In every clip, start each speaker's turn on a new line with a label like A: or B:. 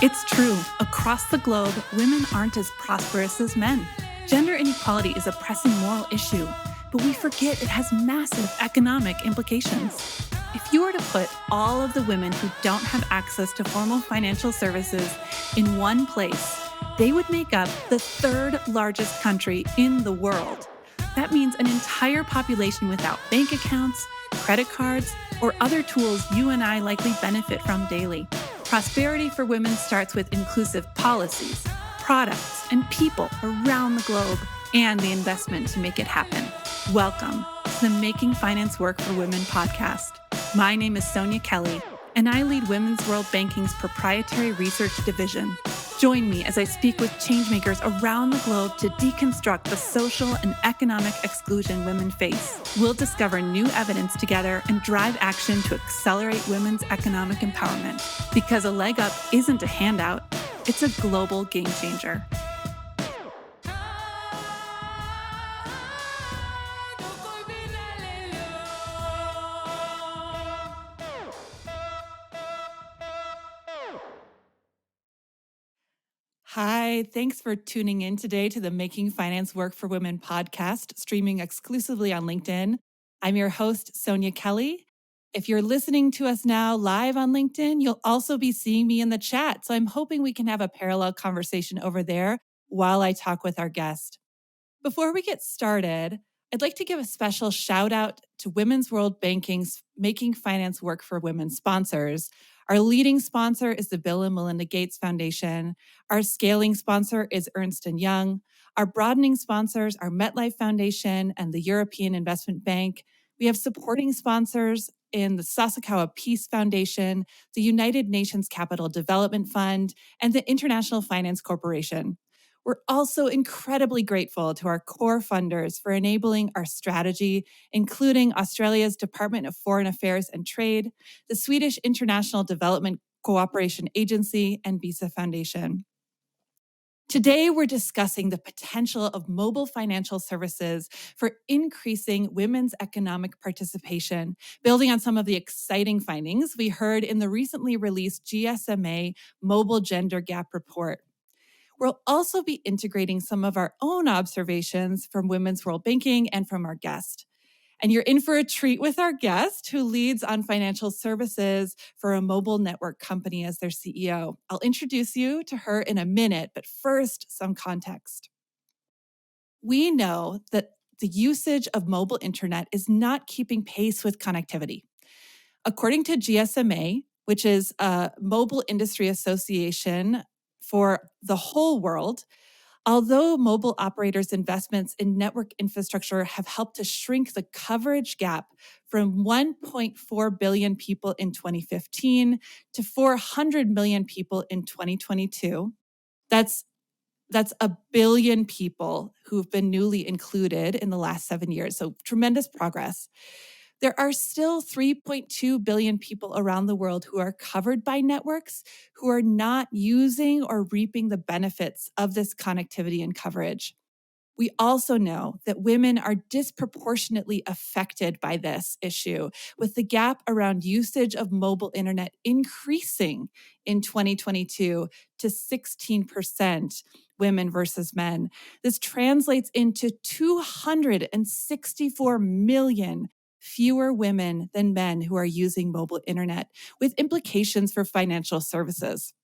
A: It's true. Across the globe, women aren't as prosperous as men. Gender inequality is a pressing moral issue, but we forget it has massive economic implications. If you were to put all of the women who don't have access to formal financial services in one place, they would make up the third largest country in the world. That means an entire population without bank accounts, credit cards, or other tools you and I likely benefit from daily. Prosperity for women starts with inclusive policies, products, and people around the globe, and the investment to make it happen. Welcome to the Making Finance Work for Women podcast. My name is Sonja Kelly, and I lead Women's World Banking's proprietary research division. Join me as I speak with changemakers around the globe to deconstruct the social and economic exclusion women face. We'll discover new evidence together and drive action to accelerate women's economic empowerment. Because a leg up isn't a handout, it's a global game changer. Hi, thanks for tuning in today to the Making Finance Work for Women podcast, streaming exclusively on LinkedIn. I'm your host, Sonja Kelly. If you're listening to us now live on LinkedIn, you'll also be seeing me in the chat. So I'm hoping we can have a parallel conversation over there while I talk with our guest. Before we get started, I'd like to give a special shout out to Women's World Banking's Making Finance Work for Women sponsors. Our leading sponsor is the Bill and Melinda Gates Foundation. Our scaling sponsor is Ernst & Young. Our broadening sponsors are MetLife Foundation and the European Investment Bank. We have supporting sponsors in the Sasakawa Peace Foundation, the United Nations Capital Development Fund, and the International Finance Corporation. We're also incredibly grateful to our core funders for enabling our strategy, including Australia's Department of Foreign Affairs and Trade, the Swedish International Development Cooperation Agency, and Visa Foundation. Today, we're discussing the potential of mobile financial services for increasing women's economic participation, building on some of the exciting findings we heard in the recently released GSMA Mobile Gender Gap Report. We'll also be integrating some of our own observations from Women's World Banking and from our guest. And you're in for a treat with our guest, who leads on financial services for a mobile network company as their CEO. I'll introduce you to her in a minute, but first, some context. We know that the usage of mobile internet is not keeping pace with connectivity. According to GSMA, which is a mobile industry association for the whole world, although mobile operators' investments in network infrastructure have helped to shrink the coverage gap from 1.4 billion people in 2015 to 400 million people in 2022, that's a billion people who've been newly included in the last 7 years. So tremendous progress. There are still 3.2 billion people around the world who are covered by networks who are not using or reaping the benefits of this connectivity and coverage. We also know that women are disproportionately affected by this issue, with the gap around usage of mobile internet increasing in 2022 to 16% women versus men. This translates into 264 million fewer women than men who are using mobile internet, with implications for financial services.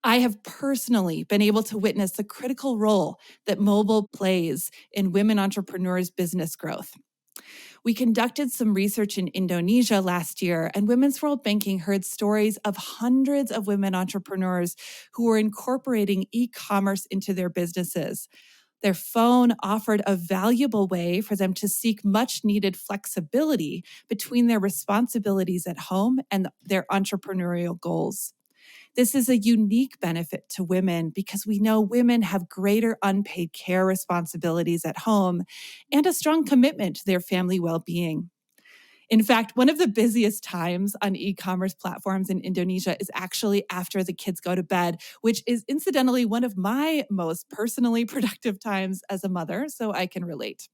A: I have personally been able to witness the critical role that mobile plays in women entrepreneurs' business growth. We conducted some research in Indonesia last year, and Women's World Banking heard stories of hundreds of women entrepreneurs who were incorporating e-commerce into their businesses. Their phone offered a valuable way for them to seek much needed flexibility between their responsibilities at home and their entrepreneurial goals. This is a unique benefit to women because we know women have greater unpaid care responsibilities at home and a strong commitment to their family well-being. In fact, one of the busiest times on e-commerce platforms in Indonesia is actually after the kids go to bed, which is incidentally one of my most personally productive times as a mother, so I can relate.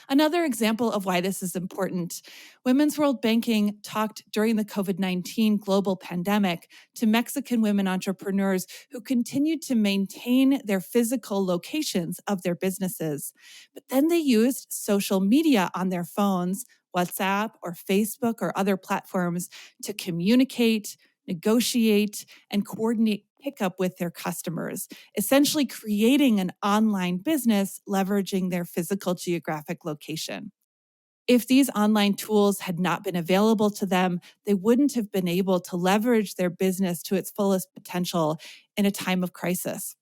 A: Another example of why this is important, Women's World Banking talked during the COVID-19 global pandemic to Mexican women entrepreneurs who continued to maintain their physical locations of their businesses. But then they used social media on their phones, WhatsApp or Facebook or other platforms, to communicate, negotiate, and coordinate pickup with their customers, essentially creating an online business leveraging their physical geographic location. If these online tools had not been available to them, they wouldn't have been able to leverage their business to its fullest potential in a time of crisis.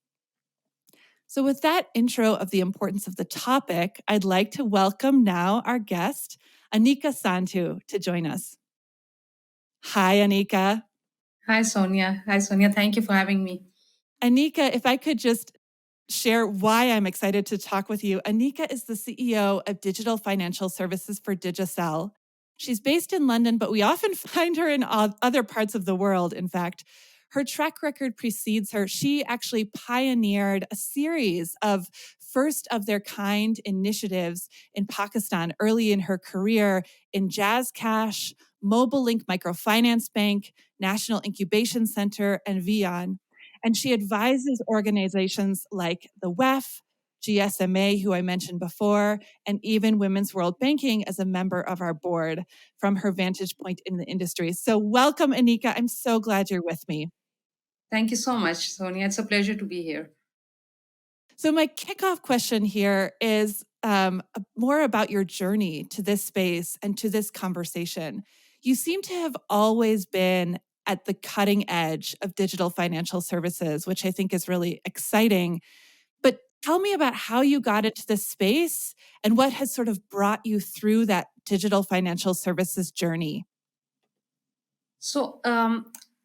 A: So, with that intro of the importance of the topic, I'd like to welcome now our guest, Aniqa Sandhu, to join us. Hi, Aniqa.
B: Hi, Sonia. Hi, Sonia. Thank you for having me.
A: Aniqa, if I could just share why I'm excited to talk with you. Aniqa is the CEO of Digital Financial Services for Digicel. She's based in London, but we often find her in other parts of the world, in fact. Her track record precedes her. She actually pioneered a series of first of their kind initiatives in Pakistan early in her career in Jazz Cash, Mobile Link Microfinance Bank, National Incubation Center, and Vion. And she advises organizations like the WEF, GSMA, who I mentioned before, and even Women's World Banking as a member of our board from her vantage point in the industry. So, welcome, Aniqa. I'm so glad you're with me.
B: Thank you so much, Sonia. It's a pleasure to be here.
A: So, my kickoff question here is more about your journey to this space and to this conversation. You seem to have always been at the cutting edge of digital financial services, which I think is really exciting. But tell me about how you got into this space and what has sort of brought you through that digital financial services journey.
B: So,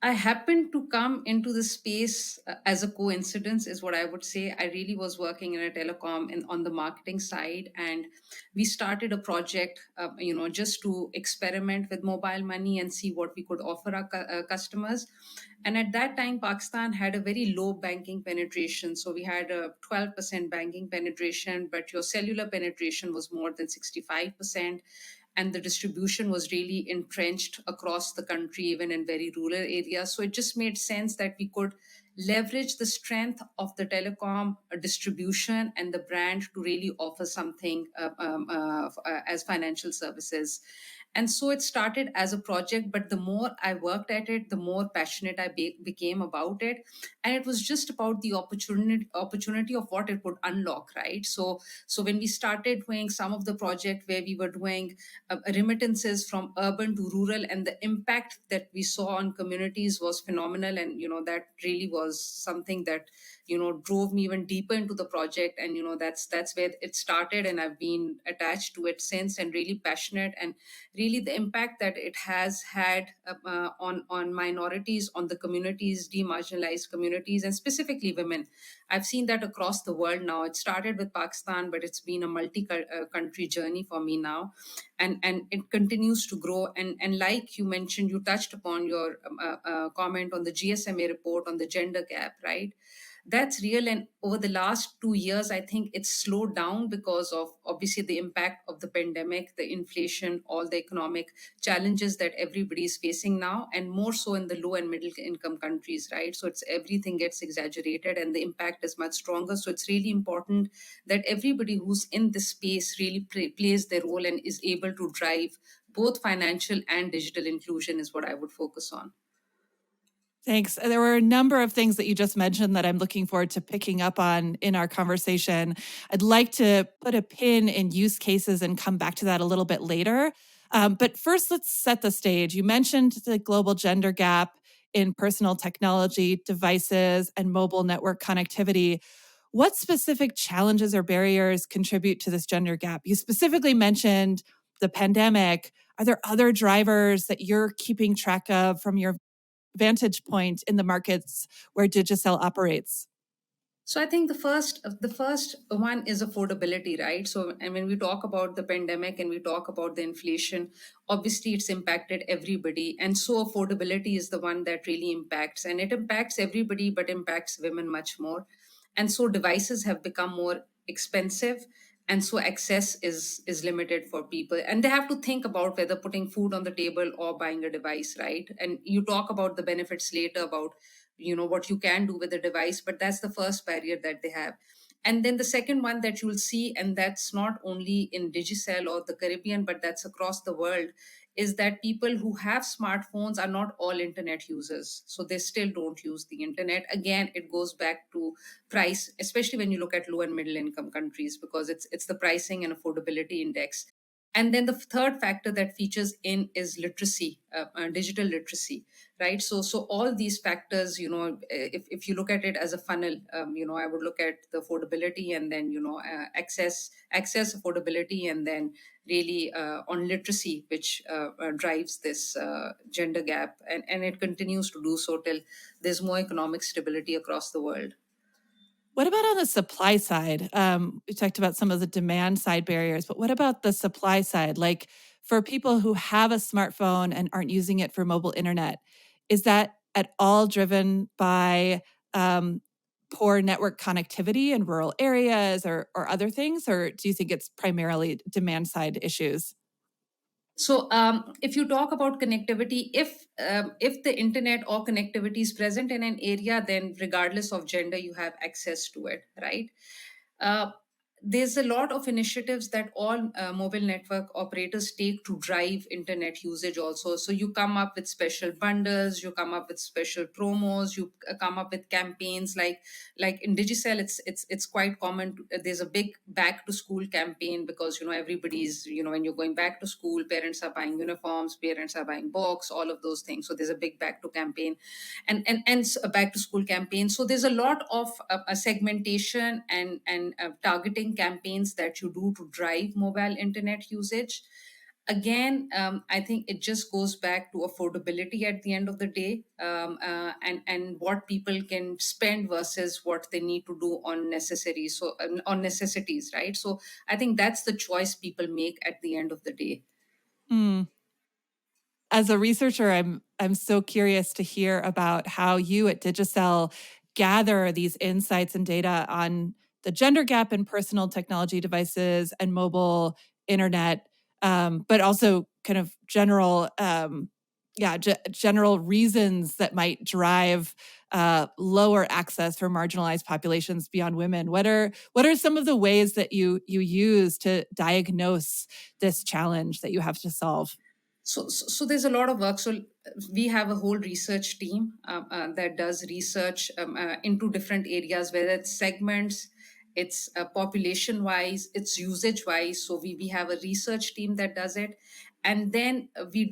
B: I happened to come into the space as a coincidence, is what I would say. I really was working in a telecom and on the marketing side, and we started a project, just to experiment with mobile money and see what we could offer our customers. And at that time, Pakistan had a very low banking penetration. So we had a 12% banking penetration, but your cellular penetration was more than 65%. And the distribution was really entrenched across the country, even in very rural areas. So it just made sense that we could leverage the strength of the telecom distribution and the brand to really offer something as financial services. And so it started as a project, but the more I worked at it, the more passionate I became about it. And it was just about the opportunity of what it would unlock, right? So when we started doing some of the project where we were doing remittances from urban to rural, and the impact that we saw on communities was phenomenal. And that really was something that drove me even deeper into the project. And that's where it started, and I've been attached to it since, and really passionate. And really the impact that it has had on minorities, on the communities, demarginalized communities, and specifically women. I've seen that across the world now. It started with Pakistan, but it's been a multi-country journey for me now, and it continues to grow. And like you mentioned, you touched upon your comment on the GSMA report on the gender gap, right? That's real. And over the last 2 years, I think it's slowed down because of obviously the impact of the pandemic, the inflation, all the economic challenges that everybody is facing now, and more so in the low and middle income countries, right? So it's everything gets exaggerated and the impact is much stronger. So it's really important that everybody who's in this space really plays their role and is able to drive both financial and digital inclusion, is what I would focus on.
A: Thanks. There were a number of things that you just mentioned that I'm looking forward to picking up on in our conversation. I'd like to put a pin in use cases and come back to that a little bit later. But first, let's set the stage. You mentioned the global gender gap in personal technology, devices, and mobile network connectivity. What specific challenges or barriers contribute to this gender gap? You specifically mentioned the pandemic. Are there other drivers that you're keeping track of from your vantage point in the markets where Digicel operates?
B: So I think the first one is affordability, right? So, and when we talk about the pandemic and we talk about the inflation, obviously it's impacted everybody, and so affordability is the one that really impacts, and it impacts everybody, but impacts women much more. And so devices have become more expensive. and so access is limited for people, and they have to think about whether putting food on the table or buying a device, right? And you talk about the benefits later about what you can do with the device, but that's the first barrier that they have. And then the second one that you'll see, and that's not only in Digicel or the Caribbean, but that's across the world, is that people who have smartphones are not all internet users. So they still don't use the internet. Again, it goes back to price, especially when you look at low and middle income countries, because it's the pricing and affordability index. And then the third factor that features in is literacy, digital literacy, right? So all these factors, if you look at it as a funnel, I would look at the affordability, and then access, affordability, and then really on literacy, which drives this gender gap, and it continues to do so till there's more economic stability across the world.
A: What about on the supply side? We talked about some of the demand side barriers, but what about the supply side? Like for people who have a smartphone and aren't using it for mobile internet, is that at all driven by poor network connectivity in rural areas or other things? Or do you think it's primarily demand side issues?
B: So, if you talk about connectivity, if the internet or connectivity is present in an area, then regardless of gender, you have access to it, right? Uh, there's a lot of initiatives that all mobile network operators take to drive internet usage also. So you come up with special bundles, you come up with special promos, you come up with campaigns like in Digicel, it's quite common. There's a big back to school campaign, because everybody's, when you're going back to school, parents are buying uniforms, parents are buying books, all of those things. So there's a big back to campaign, and a back to school campaign. So there's a lot of a segmentation and targeting campaigns that you do to drive mobile internet usage. Again, I think it just goes back to affordability at the end of the day, and what people can spend versus what they need to do on necessaries. So on necessities, right? So I think that's the choice people make at the end of the day.
A: Mm. As a researcher, I'm so curious to hear about how you at Digicel gather these insights and data on the gender gap in personal technology devices and mobile internet, but also kind of general reasons that might drive lower access for marginalized populations beyond women. What are some of the ways that you use to diagnose this challenge that you have to solve?
B: So there's a lot of work. So we have a whole research team that does research into different areas, whether it's segments, it's population wise, it's usage wise. So we have a research team that does it. And then we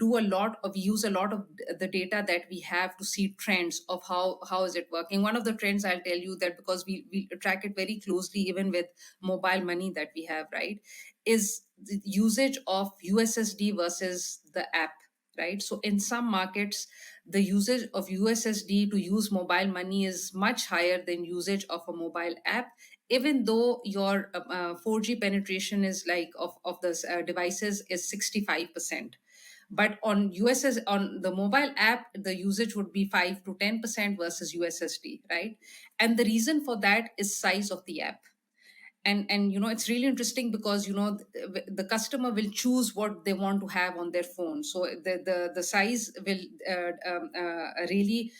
B: use a lot of the data that we have to see trends of how is it working. One of the trends, I'll tell you that, because we track it very closely, even with mobile money that we have, right, is the usage of USSD versus the app, right? So in some markets, the usage of USSD to use mobile money is much higher than usage of a mobile app, even though your 4G penetration is like of the devices is 65%. But on on the mobile app, the usage would be 5 to 10% versus USSD, right? And the reason for that is size of the app. And it's really interesting, because the customer will choose what they want to have on their phone. So the size will really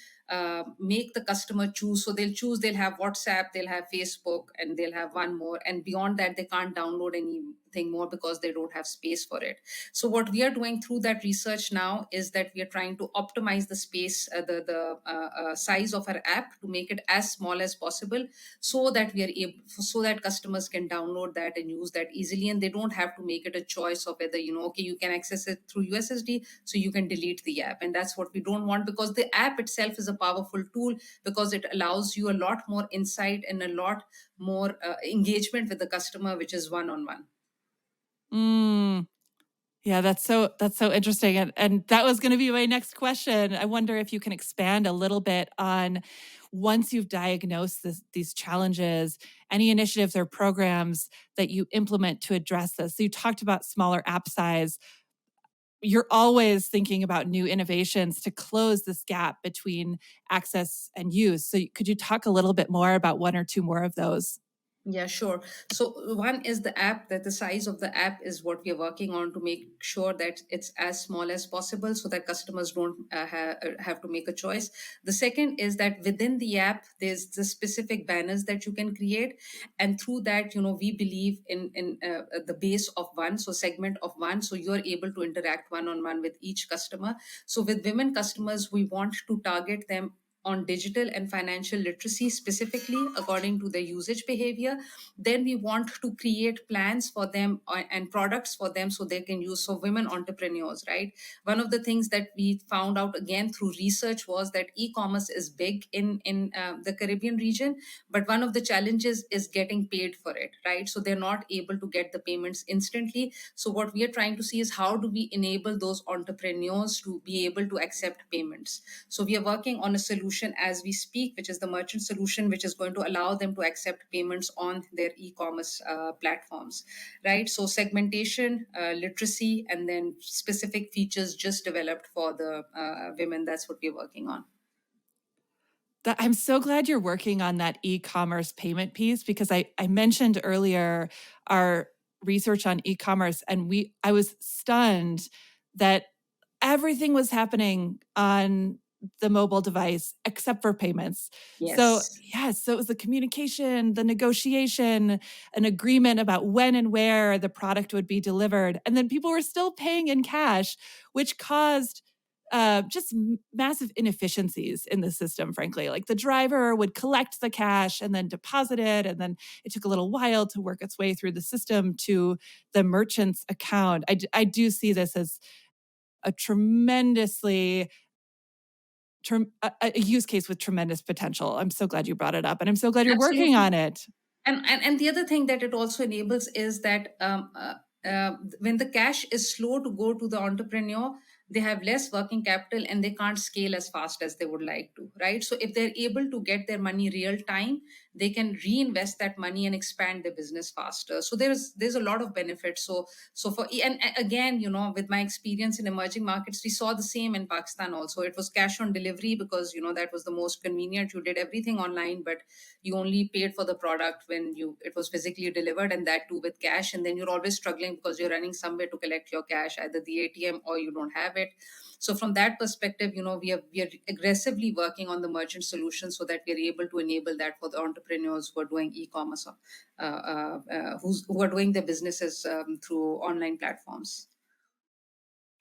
B: make the customer choose. So they'll have WhatsApp, they'll have Facebook, and they'll have one more, and beyond that they can't download anything more because they don't have space for it. So what we are doing through that research now is that we are trying to optimize the space, the size of our app, to make it as small as possible, so that so that customers can download that and use that easily, and they don't have to make it a choice of whether, okay, you can access it through USSD, so you can delete the app. And that's what we don't want, because the app itself is a powerful tool, because it allows you a lot more insight and a lot more engagement with the customer, which is one-on-one.
A: Mm, yeah, that's so interesting. And that was going to be my next question. I wonder if you can expand a little bit on, once you've diagnosed these challenges, any initiatives or programs that you implement to address this. So you talked about smaller app size. You're always thinking about new innovations to close this gap between access and use. So could you talk a little bit more about one or two more of those?
B: Yeah, sure. So one is the app, that the size of the app is what we are working on to make sure that it's as small as possible so that customers don't have to make a choice. The second is that within the app, there's the specific banners that you can create. And through that, we believe in the base of one, so segment of one. So you're able to interact one-on-one with each customer. So with women customers, we want to target them on digital and financial literacy specifically according to their usage behavior. Then we want to create plans for them and products for them so they can use. So women entrepreneurs, right? One of the things that we found out again through research was that e-commerce is big in the Caribbean region, but one of the challenges is getting paid for it, right? So they're not able to get the payments instantly. So what we are trying to see is how do we enable those entrepreneurs to be able to accept payments. So we are working on a solution as we speak, which is the merchant solution, which is going to allow them to accept payments on their e-commerce platforms, right? So segmentation, literacy, and then specific features just developed for the women. That's what we're working on.
A: I'm so glad you're working on that e-commerce payment piece, because I mentioned earlier our research on e-commerce, and I was stunned that everything was happening on the mobile device except for payments. So
B: Yes.
A: yes, so it was the communication, the negotiation, an agreement about when and where the product would be delivered, and then people were still paying in cash, which caused just massive inefficiencies in the system, frankly. Like the driver would collect the cash and then deposit it. And then it took a little while to work its way through the system to the merchant's account. I do see this as a tremendously, a use case with tremendous potential. I'm so glad you brought it up. And I'm so glad you're working
B: Absolutely.
A: on it.
B: And the other thing that it also enables is that when the cash is slow to go to the entrepreneur, they have less working capital and they can't scale as fast as they would like to, right? So if they're able to get their money real time, they can reinvest that money and expand their business faster. So there's a lot of benefits. So for and again, with my experience in emerging markets, we saw the same in Pakistan also. It was cash on delivery because that was the most convenient. You did everything online, but you only paid for the product when it was physically delivered, and that too with cash. And then you're always struggling because you're running somewhere to collect your cash, either the ATM or you don't have it. So from that perspective, we are aggressively working on the merchant solution so that we are able to enable that for the entrepreneurs who are doing e-commerce, who are doing their businesses through online platforms.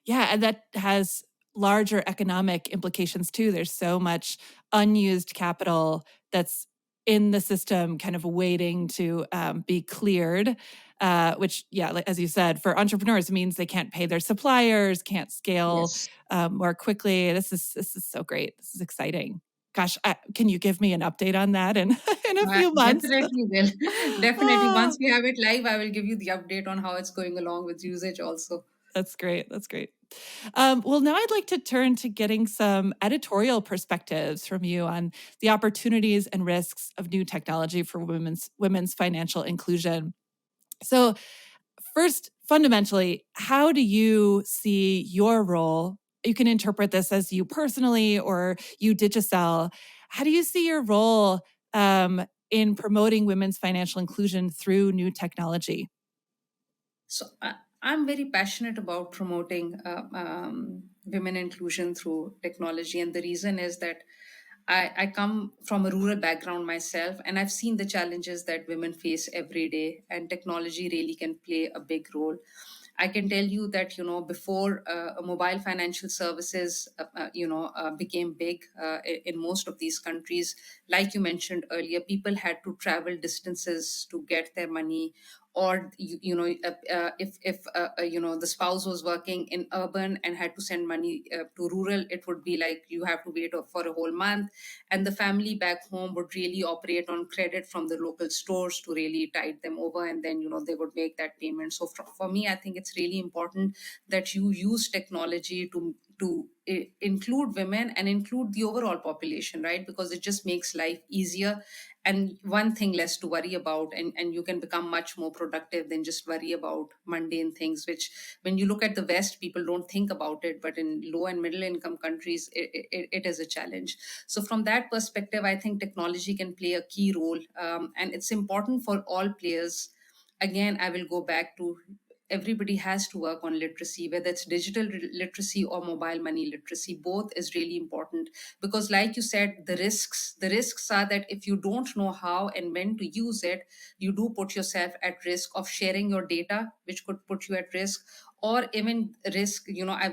A: Yeah, and that has larger economic implications too. There's so much unused capital that's in the system, kind of waiting to be cleared. Which, yeah, like, as you said, for entrepreneurs, it means they can't pay their suppliers, can't scale
B: Yes.
A: more quickly. This is so great. This is exciting. Gosh, can you give me an update on that in in a few months?
B: Definitely will. Definitely.
A: Ah.
B: Once we have it live, I will give you the update on how it's going along with usage also.
A: That's great. That's great. Well, now I'd like to turn to getting some editorial perspectives from you on the opportunities and risks of new technology for women's financial inclusion. So, first, fundamentally, how do you see your role? You can interpret this as you personally or you Digicel. How do you see your role in promoting women's financial inclusion through new technology?
B: I'm very passionate about promoting women inclusion through technology. And the reason is that I come from a rural background myself, and I've seen the challenges that women face every day, and technology really can play a big role. I can tell you that before mobile financial services became big in most of these countries, like you mentioned earlier, people had to travel distances to get their money, or if the spouse was working in urban and had to send money to rural, it would be like you have to wait for a whole month, and the family back home would really operate on credit from the local stores to really tide them over, and then they would make that payment. So for me, I think it's really important that you use technology to include women and include the overall population, right? Because it just makes life easier and one thing less to worry about, and you can become much more productive than just worry about mundane things, which when you look at the West, people don't think about it, but in low and middle income countries, it is a challenge. So from that perspective, I think technology can play a key role, and it's important for all players. Again, I will go back to everybody has to work on literacy, whether it's digital literacy or mobile money literacy. Both is really important, because like you said, the risks are that if you don't know how and when to use it, you do put yourself at risk of sharing your data, which could put you at risk, or even risk,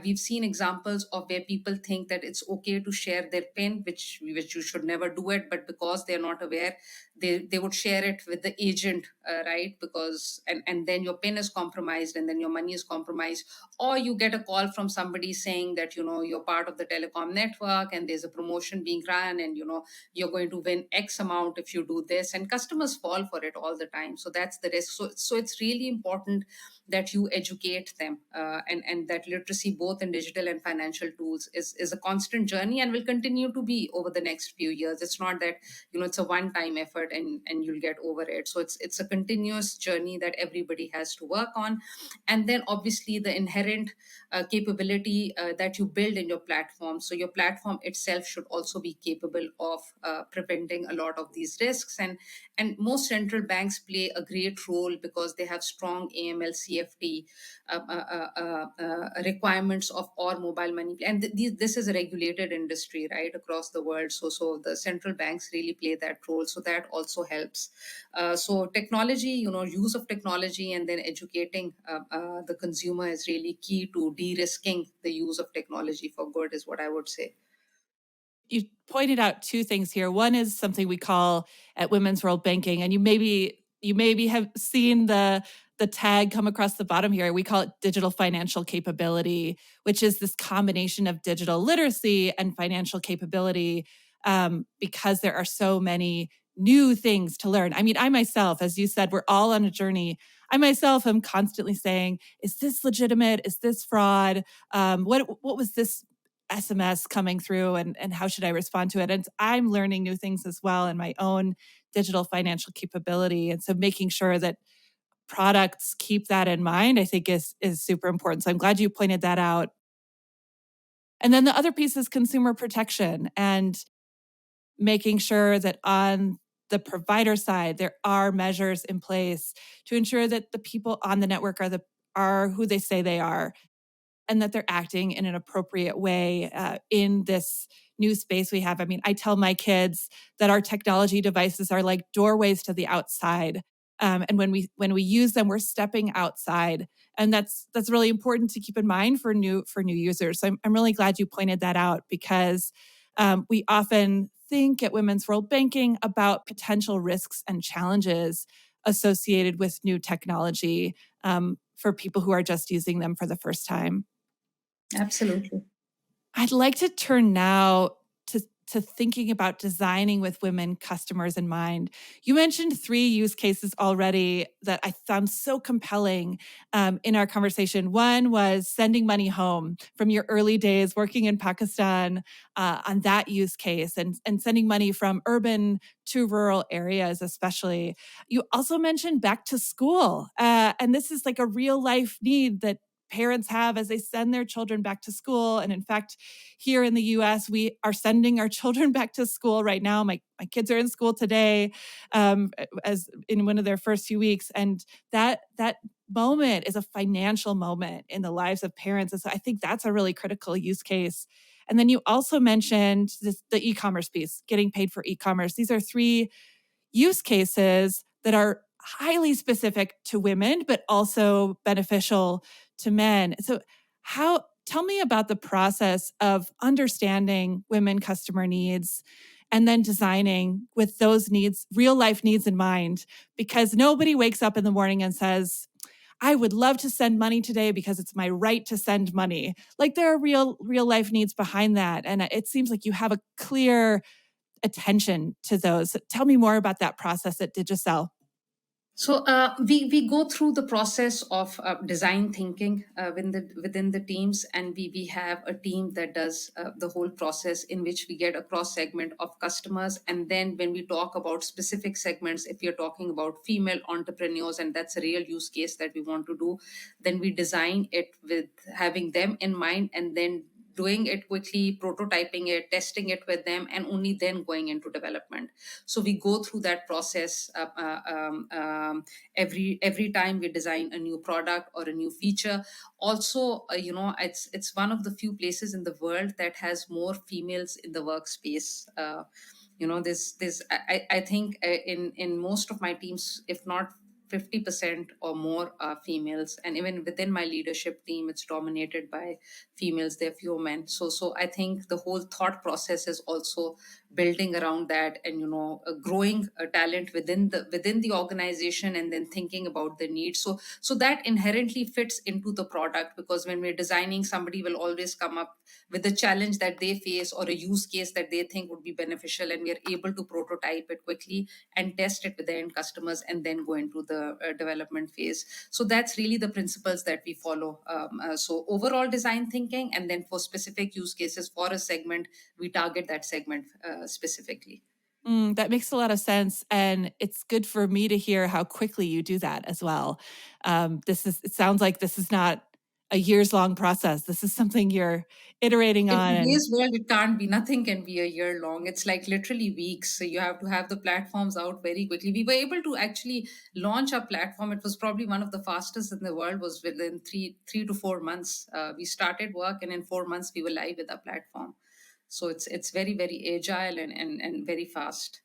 B: we've seen examples of where people think that it's okay to share their pin, which you should never do it, but because they're not aware, they would share it with the agent, right? Because and then your pin is compromised, and then your money is compromised, or you get a call from somebody saying that you're part of the telecom network and there's a promotion being run, and you're going to win X amount if you do this, and customers fall for it all the time. So that's the risk. So it's really important that you educate them, and that literacy, both in digital and financial tools, is a constant journey and will continue to be over the next few years. It's not that it's a one time effort and you'll get over it. So it's a continuous journey that everybody has to work on. And then obviously the inherent capability that you build in your platform. So your platform itself should also be capable of preventing a lot of these risks. And most central banks play a great role because they have strong AML CFT requirements of all mobile money. And this is a regulated industry, right, across the world. So the central banks really play that role. So that also helps. So technology, use of technology and then educating the consumer is really key to de-risking the use of technology for good, is what I would say.
A: You pointed out two things here. One is something we call at Women's World Banking, and you maybe have seen the tag come across the bottom here. We call it digital financial capability, which is this combination of digital literacy and financial capability, because there are so many new things to learn. I mean, I myself, as you said, we're all on a journey. I myself am constantly saying, is this legitimate? Is this fraud? What was this SMS coming through, and how should I respond to it? And I'm learning new things as well in my own digital financial capability. And so making sure that products keep that in mind, I think is super important. So I'm glad you pointed that out. And then the other piece is consumer protection and making sure that on the provider side, there are measures in place to ensure that the people on the network are who they say they are, and that they're acting in an appropriate way in this new space we have. I mean, I tell my kids that our technology devices are like doorways to the outside, and when we use them, we're stepping outside, and that's really important to keep in mind for new users. So I'm really glad you pointed that out, because we often think at Women's World Banking about potential risks and challenges associated with new technology, for people who are just using them for the first time.
B: Absolutely.
A: I'd like to turn now to thinking about designing with women customers in mind. You mentioned 3 use cases already that I found so compelling in our conversation. One was sending money home from your early days working in Pakistan, on that use case, and sending money from urban to rural areas, especially. You also mentioned back to school, and this is like a real life need that parents have as they send their children back to school. And in fact, here in the US, we are sending our children back to school right now. My kids are in school today, as in one of their first few weeks. And that moment is a financial moment in the lives of parents. And so I think that's a really critical use case. And then you also mentioned the e-commerce piece, getting paid for e-commerce. These are 3 use cases that are highly specific to women, but also beneficial to men. So tell me about the process of understanding women customer needs and then designing with those needs, real life needs in mind, because nobody wakes up in the morning and says, I would love to send money today because it's my right to send money. Like, there are real life needs behind that. And it seems like you have a clear attention to those. Tell me more about that process at Digicel.
B: So we go through the process of design thinking within the teams, and we have a team that does the whole process, in which we get a cross segment of customers. And then when we talk about specific segments, if you're talking about female entrepreneurs, and that's a real use case that we want to do, then we design it with having them in mind, and then doing it quickly, prototyping it, testing it with them, and only then going into development. So we go through that process every time we design a new product or a new feature. Also, it's one of the few places in the world that has more females in the workspace. I think in most of my teams, if not 50% or more, are females, and even within my leadership team, it's dominated by females. There are few men. So I think the whole thought process is also building around that, and growing a talent within the organization, and then thinking about the needs. So that inherently fits into the product, because when we're designing, somebody will always come up with a challenge that they face or a use case that they think would be beneficial, and we are able to prototype it quickly and test it with the end customers, and then go into the development phase. So that's really the principles that we follow. So overall design thinking, and then for specific use cases for a segment, we target that segment specifically.
A: That makes a lot of sense. And it's good for me to hear how quickly you do that as well. It sounds like this is not a years long process. This is something you're iterating
B: In
A: on. And
B: today's world, it can't be, nothing can be a year long. It's like literally weeks. So you have to have the platforms out very quickly. We were able to actually launch our platform. It was probably one of the fastest in the world, was within three to 4 months. We started work, and in 4 months we were live with our platform. So it's very, very agile and very fast.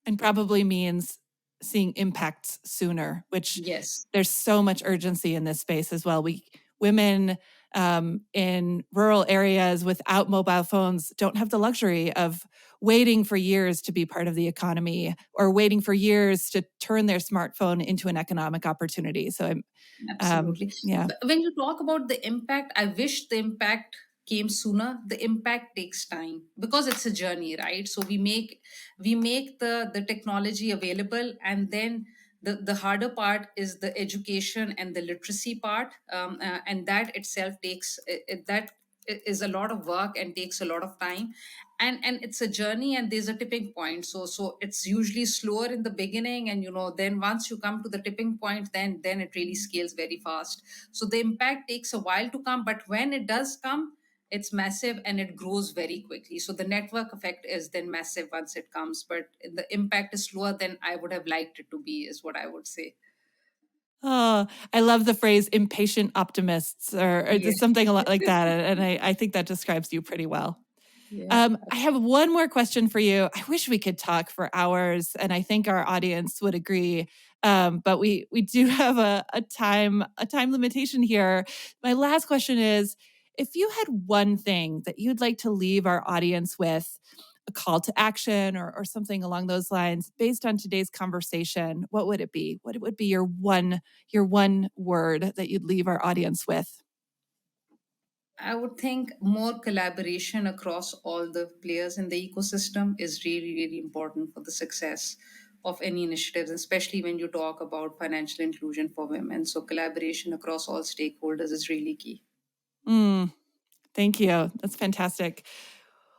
A: and probably means seeing impacts sooner, which
B: Yes.
A: there's so much urgency in this space as well. Women in rural areas without mobile phones don't have the luxury of waiting for years to be part of the economy, or waiting for years to turn their smartphone into an economic opportunity. So
B: Absolutely.
A: yeah.
B: When you talk about the impact, I wish the impact came sooner. The impact takes time, because it's a journey, right? So we make the technology available, and then the harder part is the education and the literacy part, and that itself takes that is a lot of work and takes a lot of time, and it's a journey, and there's a tipping point. So it's usually slower in the beginning, and then once you come to the tipping point, then it really scales very fast. So the impact takes a while to come, but when it does come, it's massive, and it grows very quickly. So the network effect is then massive once it comes, but the impact is slower than I would have liked it to be, is what I would say.
A: Oh, I love the phrase impatient optimists, or
B: Yeah.
A: just something a lot like that. And I think that describes you pretty well.
B: Yeah.
A: I have one more question for you. I wish we could talk for hours, and I think our audience would agree. But we do have a time limitation here. My last question is: if you had one thing that you'd like to leave our audience with, a call to action, or something along those lines, based on today's conversation, what would it be? What would be your one word that you'd leave our audience with?
B: I would think more collaboration across all the players in the ecosystem is really, really important for the success of any initiatives, especially when you talk about financial inclusion for women. So, collaboration across all stakeholders is really key.
A: Mm, thank you. That's fantastic.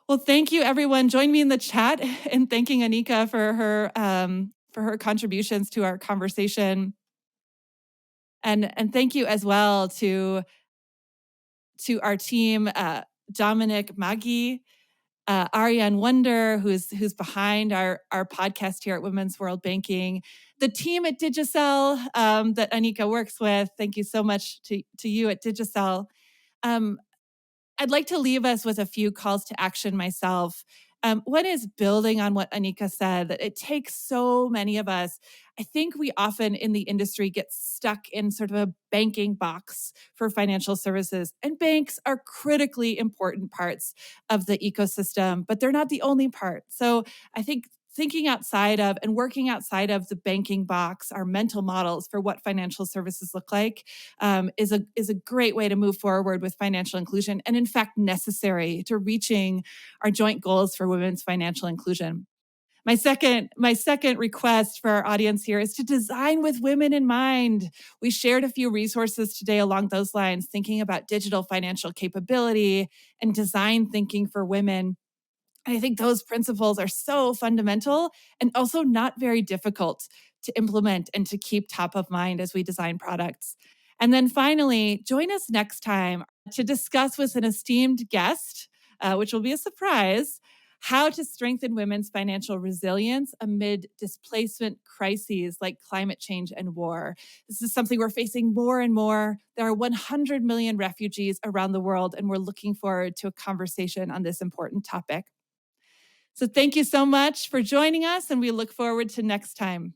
A: Well, thank you, everyone. Join me in the chat in thanking Aniqa for her contributions to our conversation, and thank you as well to our team, Dominic Maggie, Ariane Wonder, who's behind our podcast here at Women's World Banking, the team at Digicel that Aniqa works with. Thank you so much to you at Digicel. Um, I'd like to leave us with a few calls to action myself. One is building on what Aniqa said, that it takes so many of us. I think we often in the industry get stuck in sort of a banking box for financial services. And banks are critically important parts of the ecosystem, but they're not the only part. So I think thinking outside of and working outside of the banking box, our mental models for what financial services look like, is a great way to move forward with financial inclusion, and in fact necessary to reaching our joint goals for women's financial inclusion. My second request for our audience here is to design with women in mind. We shared a few resources today along those lines, thinking about digital financial capability and design thinking for women. And I think those principles are so fundamental and also not very difficult to implement and to keep top of mind as we design products. And then finally, join us next time to discuss with an esteemed guest, which will be a surprise, how to strengthen women's financial resilience amid displacement crises like climate change and war. This is something we're facing more and more. There are 100 million refugees around the world, and we're looking forward to a conversation on this important topic. So thank you so much for joining us, and we look forward to next time.